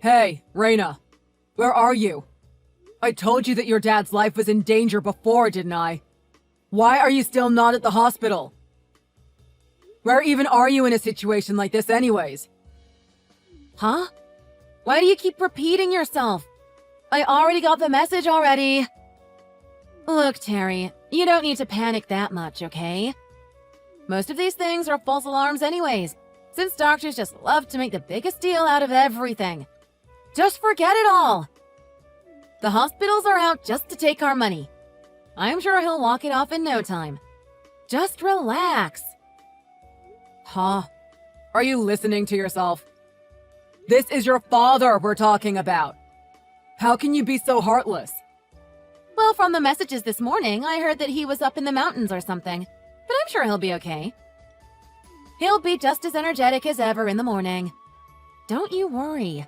Hey, Reina. Where are you? I told you that your dad's life was in danger before, didn't I? Why are you still not at the hospital? Where even are you in a situation like this anyways? Huh? Why do you keep repeating yourself? I already got the message already. Look, Terry, you don't need to panic that much, okay? Most of these things are false alarms anyways, since doctors just love to make the biggest deal out of everything. Just forget it all. The hospitals are out just to take our money. I'm sure he'll walk it off in no time. Just relax. Huh? Are you listening to yourself? This is your father we're talking about. How can you be so heartless? Well, from the messages this morning, I heard that he was up in the mountains or something, but I'm sure he'll be okay. He'll be just as energetic as ever in the morning. Don't you worry.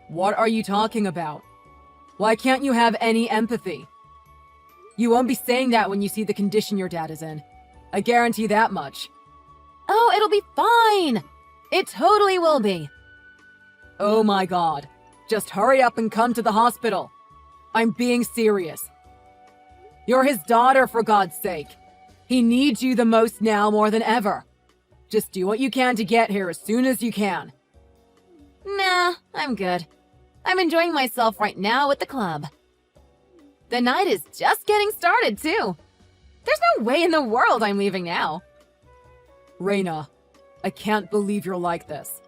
What are you talking about? Why can't you have any empathy? You won't be saying that when you see the condition your dad is in. I guarantee that much. Oh, it'll be fine. It totally will be. Oh my god. Just hurry up and come to the hospital. I'm being serious. You're his daughter, for God's sake. He needs you the most now more than ever. Just do what you can to get here as soon as you can. Nah, I'm good. I'm enjoying myself right now at the club. The night is just getting started, too. There's no way in the world I'm leaving now. Reina, I can't believe you're like this.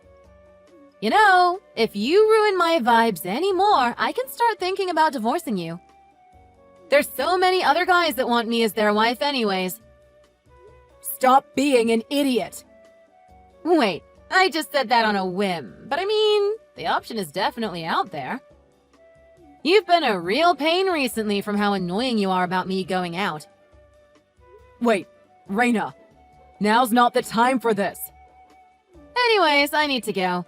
You know, if you ruin my vibes anymore, I can start thinking about divorcing you. There's so many other guys that want me as their wife anyways. Stop being an idiot. Wait, I just said that on a whim, but I mean, the option is definitely out there. You've been a real pain recently from how annoying you are about me going out. Wait, Reina, now's not the time for this. Anyways, I need to go.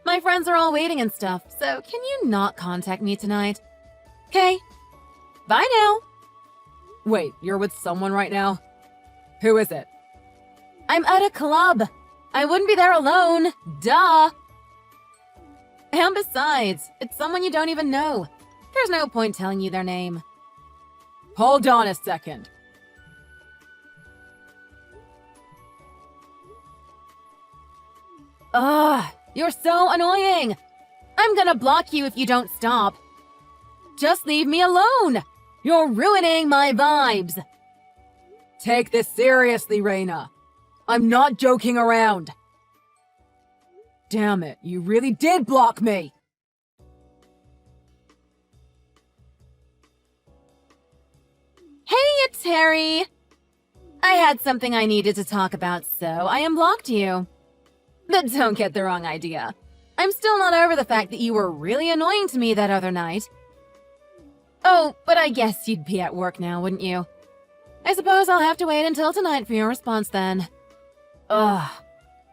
My friends are all waiting and stuff, so can you not contact me tonight? Okay. Bye now. Wait, you're with someone right now? Who is it? I'm at a club. I wouldn't be there alone. Duh. And besides, it's someone you don't even know. There's no point telling you their name. Hold on a second. Ugh, you're so annoying. I'm gonna block you if you don't stop. Just leave me alone. You're ruining my vibes. Take this seriously, Reina. I'm not joking around. Damn it, you really did block me. Hey, it's Harry. I had something I needed to talk about, so I unblocked you. But don't get the wrong idea. I'm still not over the fact that you were really annoying to me that other night. Oh, but I guess you'd be at work now, wouldn't you? I suppose I'll have to wait until tonight for your response then. Ugh,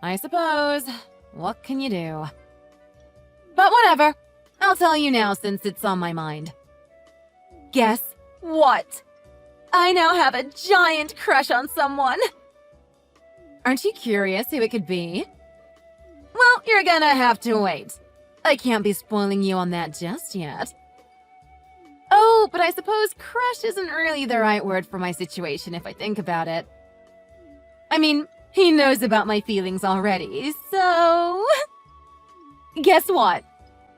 I suppose. What can you do? But whatever. I'll tell you now since it's on my mind. Guess what? I now have a giant crush on someone. Aren't you curious who it could be? Well, you're gonna have to wait. I can't be spoiling you on that just yet. Oh, but I suppose crush isn't really the right word for my situation if I think about it. I mean, he knows about my feelings already, so... Guess what?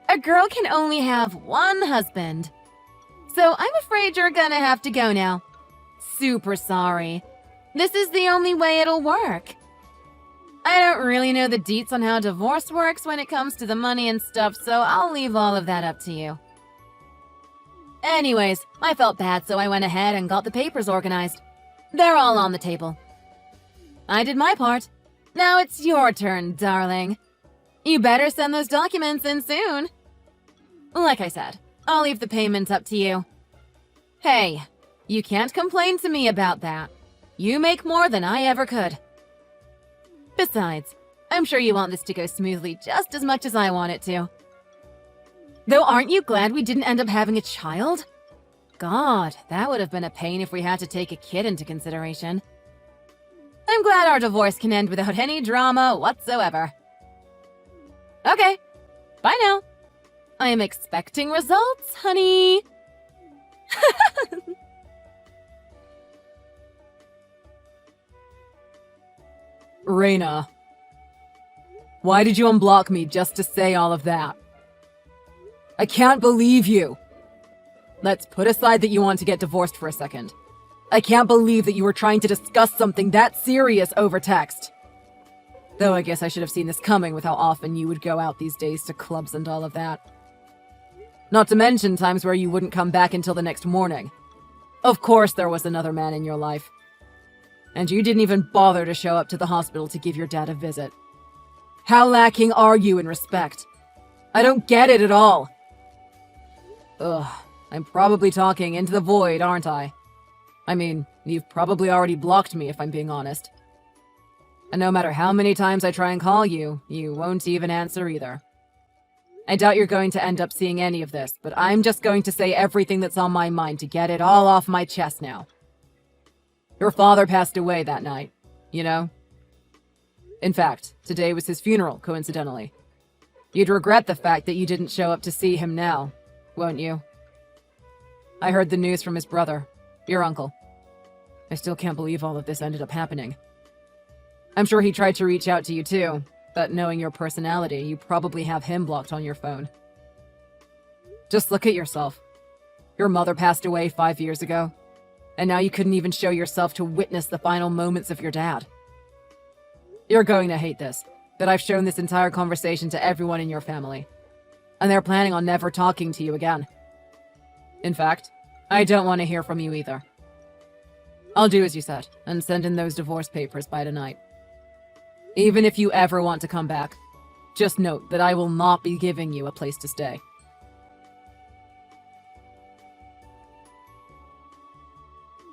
A girl can only have one husband. So I'm afraid you're gonna have to go now. Super sorry. This is the only way it'll work. I don't really know the deets on how divorce works when it comes to the money and stuff, so I'll leave all of that up to you. Anyways, I felt bad, so I went ahead and got the papers organized. They're all on the table. I did my part. Now it's your turn, darling. You better send those documents in soon. Like I said, I'll leave the payment up to you. Hey, you can't complain to me about that. You make more than I ever could. Besides, I'm sure you want this to go smoothly just as much as I want it to. Though aren't you glad we didn't end up having a child? God, that would have been a pain if we had to take a kid into consideration. I'm glad our divorce can end without any drama whatsoever. Okay, Bye now. I am expecting results, honey. Reina. Why did you unblock me just to say all of that? I can't believe you! Let's put aside that you want to get divorced for a second. I can't believe that you were trying to discuss something that serious over text. Though I guess I should have seen this coming with how often you would go out these days to clubs and all of that. Not to mention times where you wouldn't come back until the next morning. Of course there was another man in your life. And you didn't even bother to show up to the hospital to give your dad a visit. How lacking are you in respect? I don't get it at all. Ugh, I'm probably talking into the void, aren't I? I mean, you've probably already blocked me if I'm being honest. And no matter how many times I try and call you, you won't even answer either. I doubt you're going to end up seeing any of this, but I'm just going to say everything that's on my mind to get it all off my chest now. Your father passed away that night, you know? In fact, today was his funeral, coincidentally. You'd regret the fact that you didn't show up to see him now, won't you? I heard the news from his brother, your uncle. I still can't believe all of this ended up happening. I'm sure he tried to reach out to you too, but knowing your personality, you probably have him blocked on your phone. Just look at yourself. Your mother passed away 5 years ago, and now you couldn't even show yourself to witness the final moments of your dad. You're going to hate this, but I've shown this entire conversation to everyone in your family, and they're planning on never talking to you again. In fact, I don't want to hear from you either. I'll do as you said, and send in those divorce papers by tonight. Even if you ever want to come back, just note that I will not be giving you a place to stay.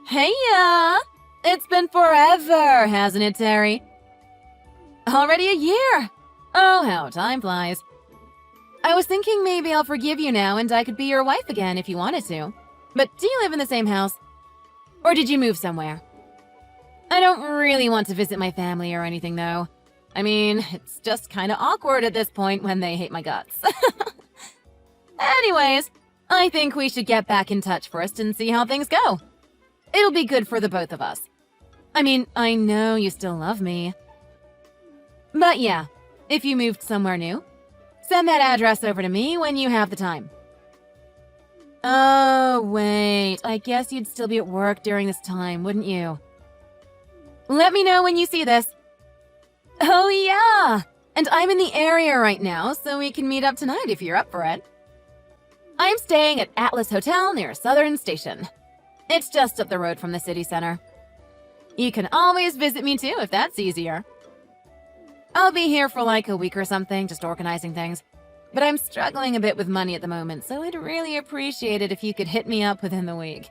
Heya! It's been forever, hasn't it, Terry? Already a year! Oh, how time flies. I was thinking maybe I'll forgive you now and I could be your wife again if you wanted to. But do you live in the same house? Or did you move somewhere? I don't really want to visit my family or anything, though. I mean, it's just kind of awkward at this point when they hate my guts. Anyways, I think we should get back in touch first and see how things go. It'll be good for the both of us. I mean, I know you still love me. But yeah, if you moved somewhere new, send that address over to me when you have the time. Oh, wait, I guess you'd still be at work during this time, wouldn't you? Let me know when you see this. Oh yeah, and I'm in the area right now, so we can meet up tonight if you're up for it. I'm staying at Atlas Hotel near Southern Station. It's just up the road from the city center. You can always visit me too if that's easier. I'll be here for like a week or something, just organizing things. But I'm struggling a bit with money at the moment, so I'd really appreciate it if you could hit me up within the week.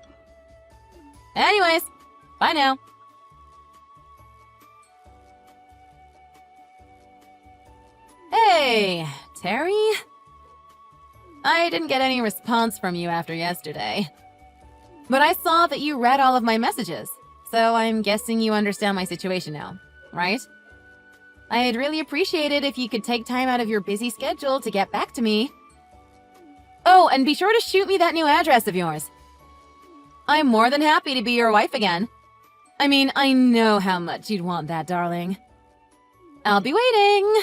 Anyways, bye now. Hey, Terry? I didn't get any response from you after yesterday. But I saw that you read all of my messages, so I'm guessing you understand my situation now, right? I'd really appreciate it if you could take time out of your busy schedule to get back to me. Oh, and be sure to shoot me that new address of yours. I'm more than happy to be your wife again. I mean, I know how much you'd want that, darling. I'll be waiting.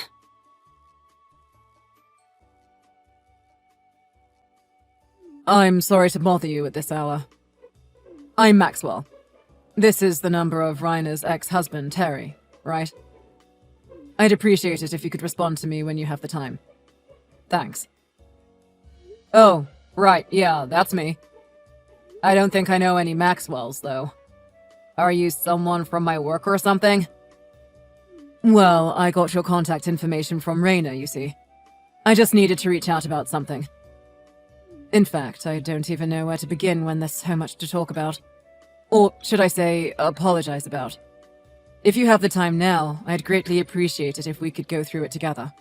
I'm sorry to bother you at this hour. I'm Maxwell. This is the number of Reina's ex-husband, Terry, right? I'd appreciate it if you could respond to me when you have the time. Thanks. Oh, right, yeah, that's me. I don't think I know any Maxwells, though. Are you someone from my work or something? Well, I got your contact information from Reina, you see. I just needed to reach out about something. In fact, I don't even know where to begin when there's so much to talk about. Or should I say, apologize about. If you have the time now, I'd greatly appreciate it if we could go through it together.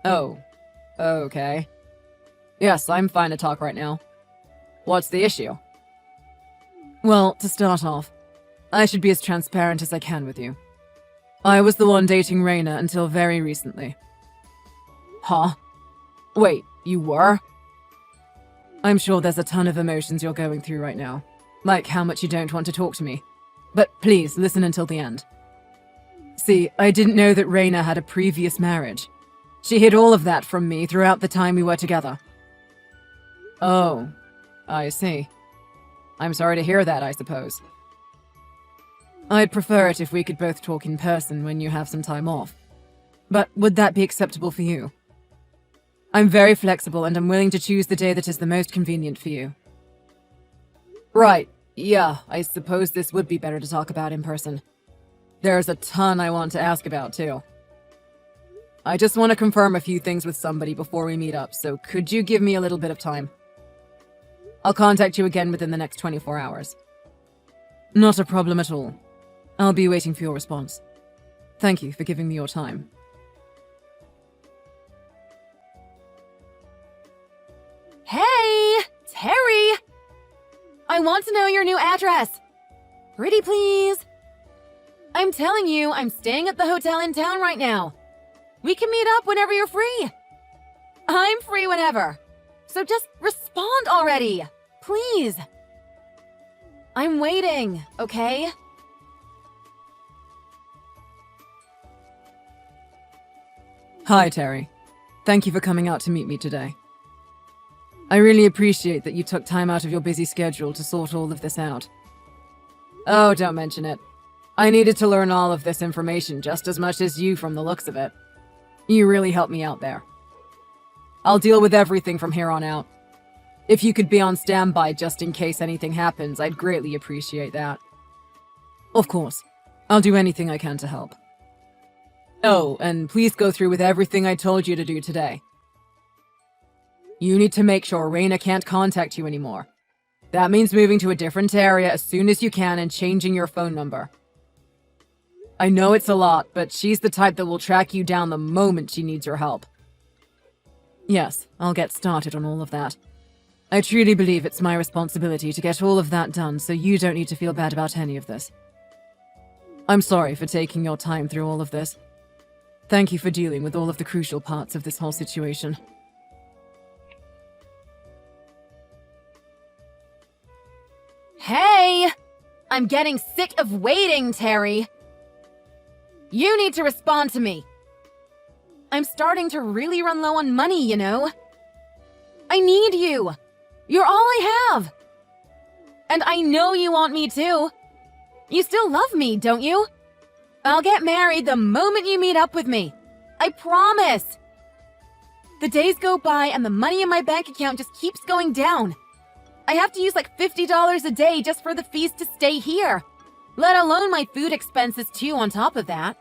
Oh, okay. Yes, I'm fine to talk right now. What's the issue? Well, to start off, I should be as transparent as I can with you. I was the one dating Reina until very recently. Huh? Wait, you were? I'm sure there's a ton of emotions you're going through right now, like how much you don't want to talk to me. But please, listen until the end. See, I didn't know that Raina had a previous marriage. She hid all of that from me throughout the time we were together. Oh, I see. I'm sorry to hear that, I suppose. I'd prefer it if we could both talk in person when you have some time off. But would that be acceptable for you? I'm very flexible and I'm willing to choose the day that is the most convenient for you. Right, yeah, I suppose this would be better to talk about in person. There's a ton I want to ask about, too. I just want to confirm a few things with somebody before we meet up, so could you give me a little bit of time? I'll contact you again within the next 24 hours. Not a problem at all. I'll be waiting for your response. Thank you for giving me your time. Hey, Terry! I want to know your new address. Pretty please. I'm telling you, I'm staying at the hotel in town right now. We can meet up whenever you're free. I'm free whenever. So just respond already. Please. I'm waiting, okay? Hi, Terry. Thank you for coming out to meet me today. I really appreciate that you took time out of your busy schedule to sort all of this out. Oh, don't mention it. I needed to learn all of this information just as much as you from the looks of it. You really helped me out there. I'll deal with everything from here on out. If you could be on standby just in case anything happens, I'd greatly appreciate that. Of course. I'll do anything I can to help. Oh, and please go through with everything I told you to do today. You need to make sure Raina can't contact you anymore. That means moving to a different area as soon as you can and changing your phone number. I know it's a lot, but she's the type that will track you down the moment she needs your help. Yes, I'll get started on all of that. I truly believe it's my responsibility to get all of that done, so you don't need to feel bad about any of this. I'm sorry for taking your time through all of this. Thank you for dealing with all of the crucial parts of this whole situation. Hey! I'm getting sick of waiting, Terry. You need to respond to me. I'm starting to really run low on money, you know. I need you. You're all I have. And I know you want me too. You still love me, don't you? I'll get married the moment you meet up with me. I promise. The days go by and the money in my bank account just keeps going down. I have to use like $50 a day just for the fees to stay here, let alone my food expenses too on top of that.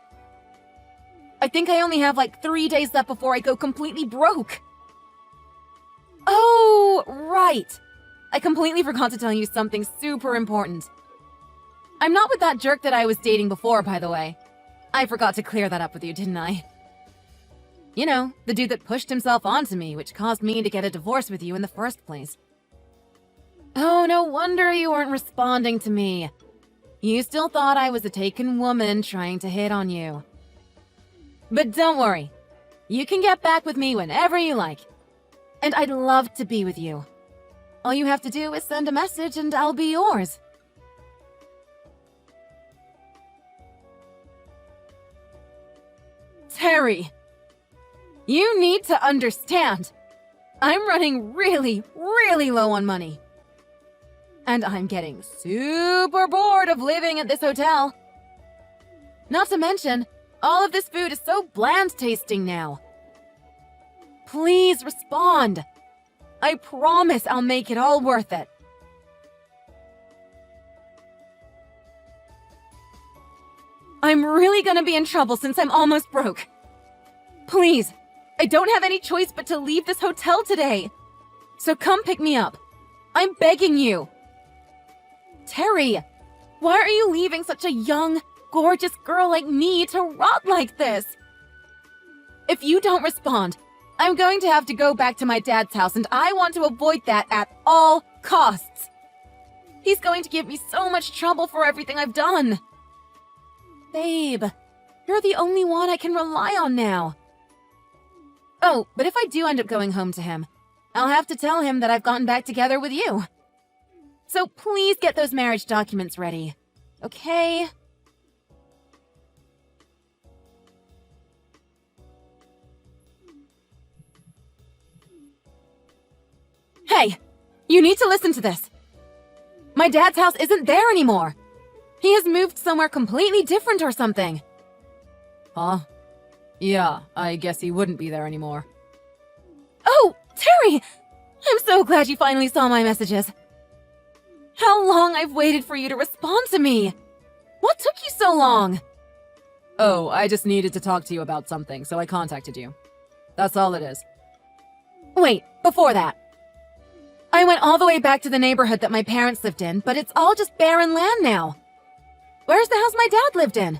I think I only have like 3 days left before I go completely broke. Oh, right. I completely forgot to tell you something super important. I'm not with that jerk that I was dating before, by the way. I forgot to clear that up with you, didn't I? You know, the dude that pushed himself onto me, which caused me to get a divorce with you in the first place. Oh, no wonder you weren't responding to me. You still thought I was a taken woman trying to hit on you. But don't worry. You can get back with me whenever you like. And I'd love to be with you. All you have to do is send a message and I'll be yours. Terry, you need to understand. I'm running really, really low on money. And I'm getting super bored of living at this hotel. Not to mention, all of this food is so bland tasting now. Please respond. I promise I'll make it all worth it. I'm really gonna be in trouble since I'm almost broke. Please, I don't have any choice but to leave this hotel today. So come pick me up. I'm begging you. Terry, why are you leaving such a young, gorgeous girl like me to rot like this? If you don't respond, I'm going to have to go back to my dad's house, and I want to avoid that at all costs. He's going to give me so much trouble for everything I've done. Babe, you're the only one I can rely on now. Oh, but if I do end up going home to him, I'll have to tell him that I've gotten back together with you. So please get those marriage documents ready. Okay? Hey, you need to listen to this. My dad's house isn't there anymore. He has moved somewhere completely different or something. Huh? Yeah, I guess he wouldn't be there anymore. Oh, Terry! I'm so glad you finally saw my messages. How long I've waited for you to respond to me! What took you so long? Oh, I just needed to talk to you about something, so I contacted you. That's all it is. Wait, before that. I went all the way back to the neighborhood that my parents lived in, but it's all just barren land now. Where's the house my dad lived in?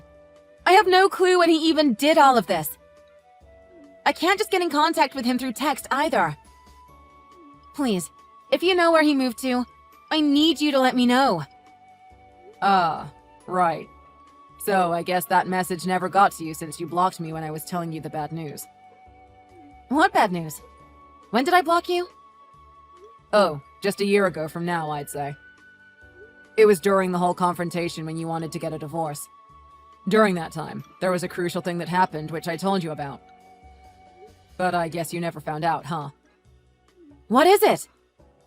I have no clue when he even did all of this. I can't just get in contact with him through text either. Please, if you know where he moved to, I need you to let me know. Right. So I guess that message never got to you since you blocked me when I was telling you the bad news. What bad news? When did I block you? Oh, just a year ago from now, I'd say. It was during the whole confrontation when you wanted to get a divorce. During that time, there was a crucial thing that happened which I told you about. But I guess you never found out, huh? What is it?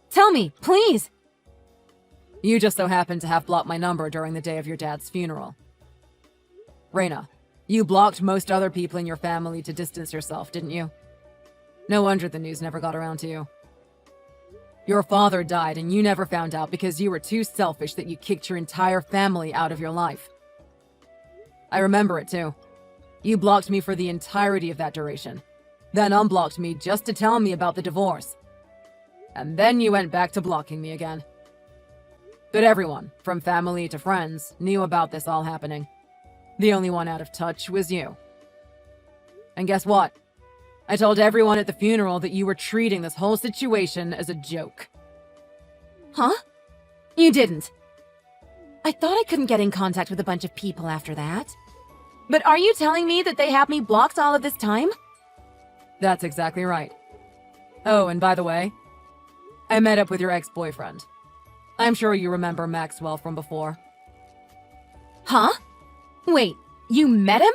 Tell me, please! You just so happened to have blocked my number during the day of your dad's funeral. Reina, you blocked most other people in your family to distance yourself, didn't you? No wonder the news never got around to you. Your father died and you never found out because you were too selfish that you kicked your entire family out of your life. I remember it too. You blocked me for the entirety of that duration, then unblocked me just to tell me about the divorce. And then you went back to blocking me again. But everyone, from family to friends, knew about this all happening. The only one out of touch was you. And guess what? I told everyone at the funeral that you were treating this whole situation as a joke. Huh? You didn't. I thought I couldn't get in contact with a bunch of people after that. But are you telling me that they have me blocked all of this time? That's exactly right. Oh, and by the way, I met up with your ex-boyfriend. I'm sure you remember Maxwell from before. Huh? Wait, you met him?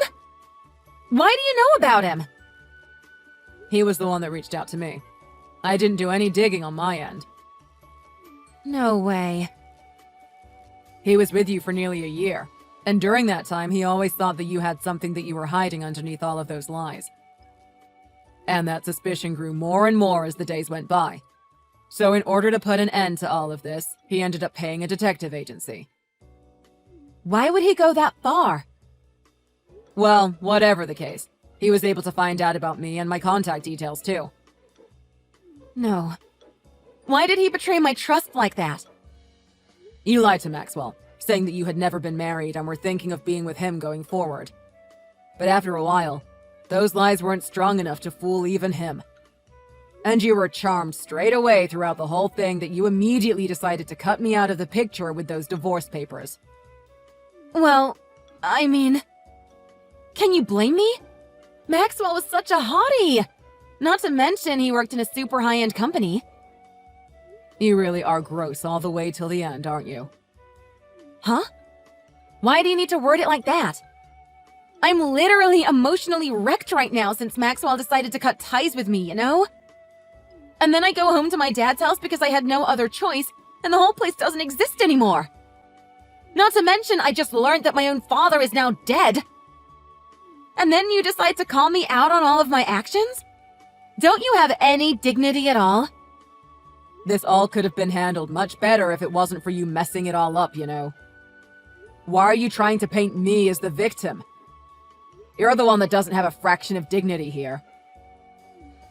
Why do you know about him? He was the one that reached out to me. I didn't do any digging on my end. No way. He was with you for nearly a year, and during that time he always thought that you had something that you were hiding underneath all of those lies. And that suspicion grew more and more as the days went by. So in order to put an end to all of this, he ended up paying a detective agency. Why would he go that far? Well, whatever the case, he was able to find out about me and my contact details too. No. Why did he betray my trust like that? You lied to Maxwell, saying that you had never been married and were thinking of being with him going forward. But after a while, those lies weren't strong enough to fool even him. And you were charmed straight away throughout the whole thing that you immediately decided to cut me out of the picture with those divorce papers. Well, I mean... Can you blame me? Maxwell was such a hottie! Not to mention he worked in a super high-end company. You really are gross all the way till the end, aren't you? Huh? Why do you need to word it like that? I'm literally emotionally wrecked right now since Maxwell decided to cut ties with me, you know? And then I go home to my dad's house because I had no other choice, and the whole place doesn't exist anymore. Not to mention, I just learned that my own father is now dead. And then you decide to call me out on all of my actions? Don't you have any dignity at all? This all could have been handled much better if it wasn't for you messing it all up, you know. Why are you trying to paint me as the victim? You're the one that doesn't have a fraction of dignity here.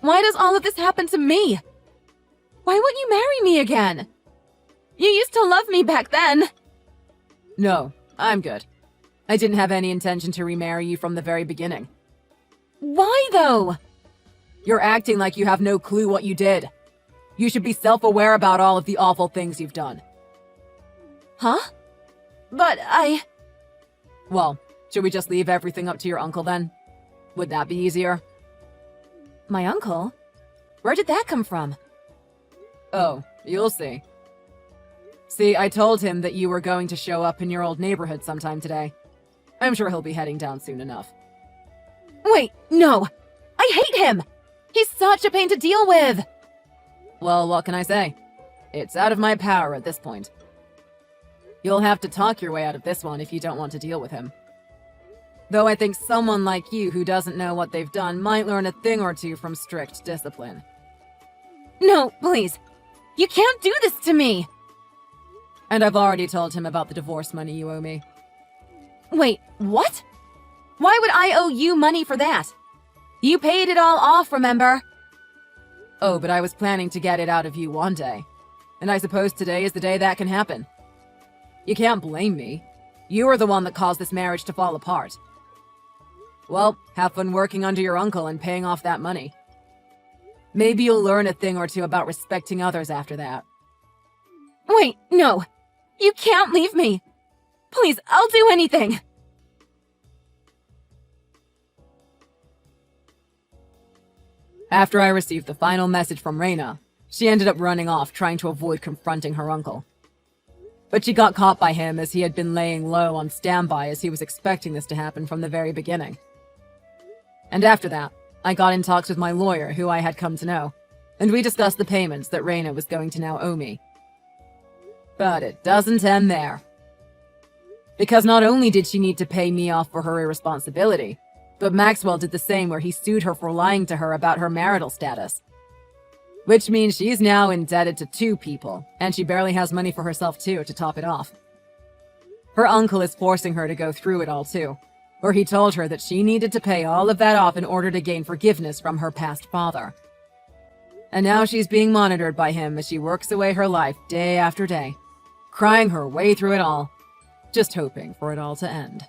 Why does all of this happen to me? Why won't you marry me again? You used to love me back then. No, I'm good. I didn't have any intention to remarry you from the very beginning. Why, though? You're acting like you have no clue what you did. You should be self-aware about all of the awful things you've done. Huh? But Well, should we just leave everything up to your uncle then? Would that be easier? My uncle? Where did that come from? Oh, you'll see. See, I told him that you were going to show up in your old neighborhood sometime today. I'm sure he'll be heading down soon enough. Wait, no! I hate him! He's such a pain to deal with! Well, what can I say? It's out of my power at this point. You'll have to talk your way out of this one if you don't want to deal with him. Though I think someone like you who doesn't know what they've done might learn a thing or two from strict discipline. No, please. You can't do this to me! And I've already told him about the divorce money you owe me. Wait, what? Why would I owe you money for that? You paid it all off, remember? Oh, but I was planning to get it out of you one day. And I suppose today is the day that can happen. You can't blame me. You were the one that caused this marriage to fall apart. Well, have fun working under your uncle and paying off that money. Maybe you'll learn a thing or two about respecting others after that. Wait, no. You can't leave me. Please, I'll do anything. After I received the final message from Reina, she ended up running off trying to avoid confronting her uncle. But she got caught by him as he had been laying low on standby as he was expecting this to happen from the very beginning. And after that, I got in talks with my lawyer who I had come to know, and we discussed the payments that Reina was going to now owe me. But it doesn't end there. Because not only did she need to pay me off for her irresponsibility, but Maxwell did the same where he sued her for lying to her about her marital status. Which means she's now indebted to 2 people, and she barely has money for herself too to top it off. Her uncle is forcing her to go through it all too, where he told her that she needed to pay all of that off in order to gain forgiveness from her past father. And now she's being monitored by him as she works away her life day after day, crying her way through it all, just hoping for it all to end.